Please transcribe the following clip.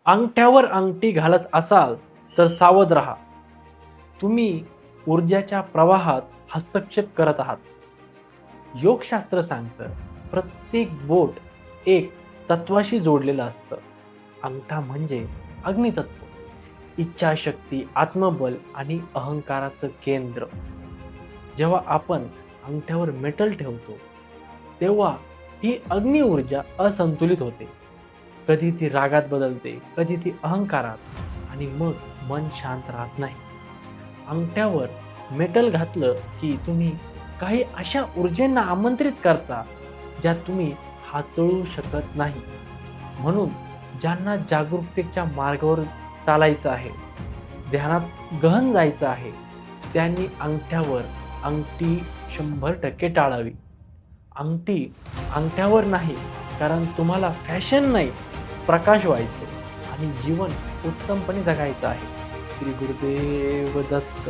अंगठ्यावर अंगठी घालत असाल तर सावध राहा. तुम्ही ऊर्जाच्या प्रवाहात हस्तक्षेप करत आहात. योगशास्त्र सांगतं, प्रत्येक बोट एक तत्वाशी जोडलेलं असतं. अंगठा म्हणजे अग्नितत्व, इच्छाशक्ती, आत्मबल आणि अहंकाराचं केंद्र. जेव्हा आपण अंगठ्यावर मेटल ठेवतो, तेव्हा ही अग्नि ऊर्जा असंतुलित होते. कधी ती रागात बदलते, कधी ती अहंकारात, आणि मग मन शांत राहत नाही. अंगठ्यावर मेटल घातलं की तुम्ही काही अशा ऊर्जेंना आमंत्रित करता ज्या तुम्ही हाताळू शकत नाही. म्हणून ज्यांना जागरूकतेच्या मार्गावर चालायचं आहे, ध्यानात गहन जायचं आहे, त्यांनी अंगठ्यावर अंगठी 100% टाळावी. अंगठी अंगठ्यावर नाही, कारण तुम्हाला फॅशन नाही, प्रकाश व्हायचे आणि जीवन उत्तमपणे जगायचं आहे. श्री गुरुदेव दत्त.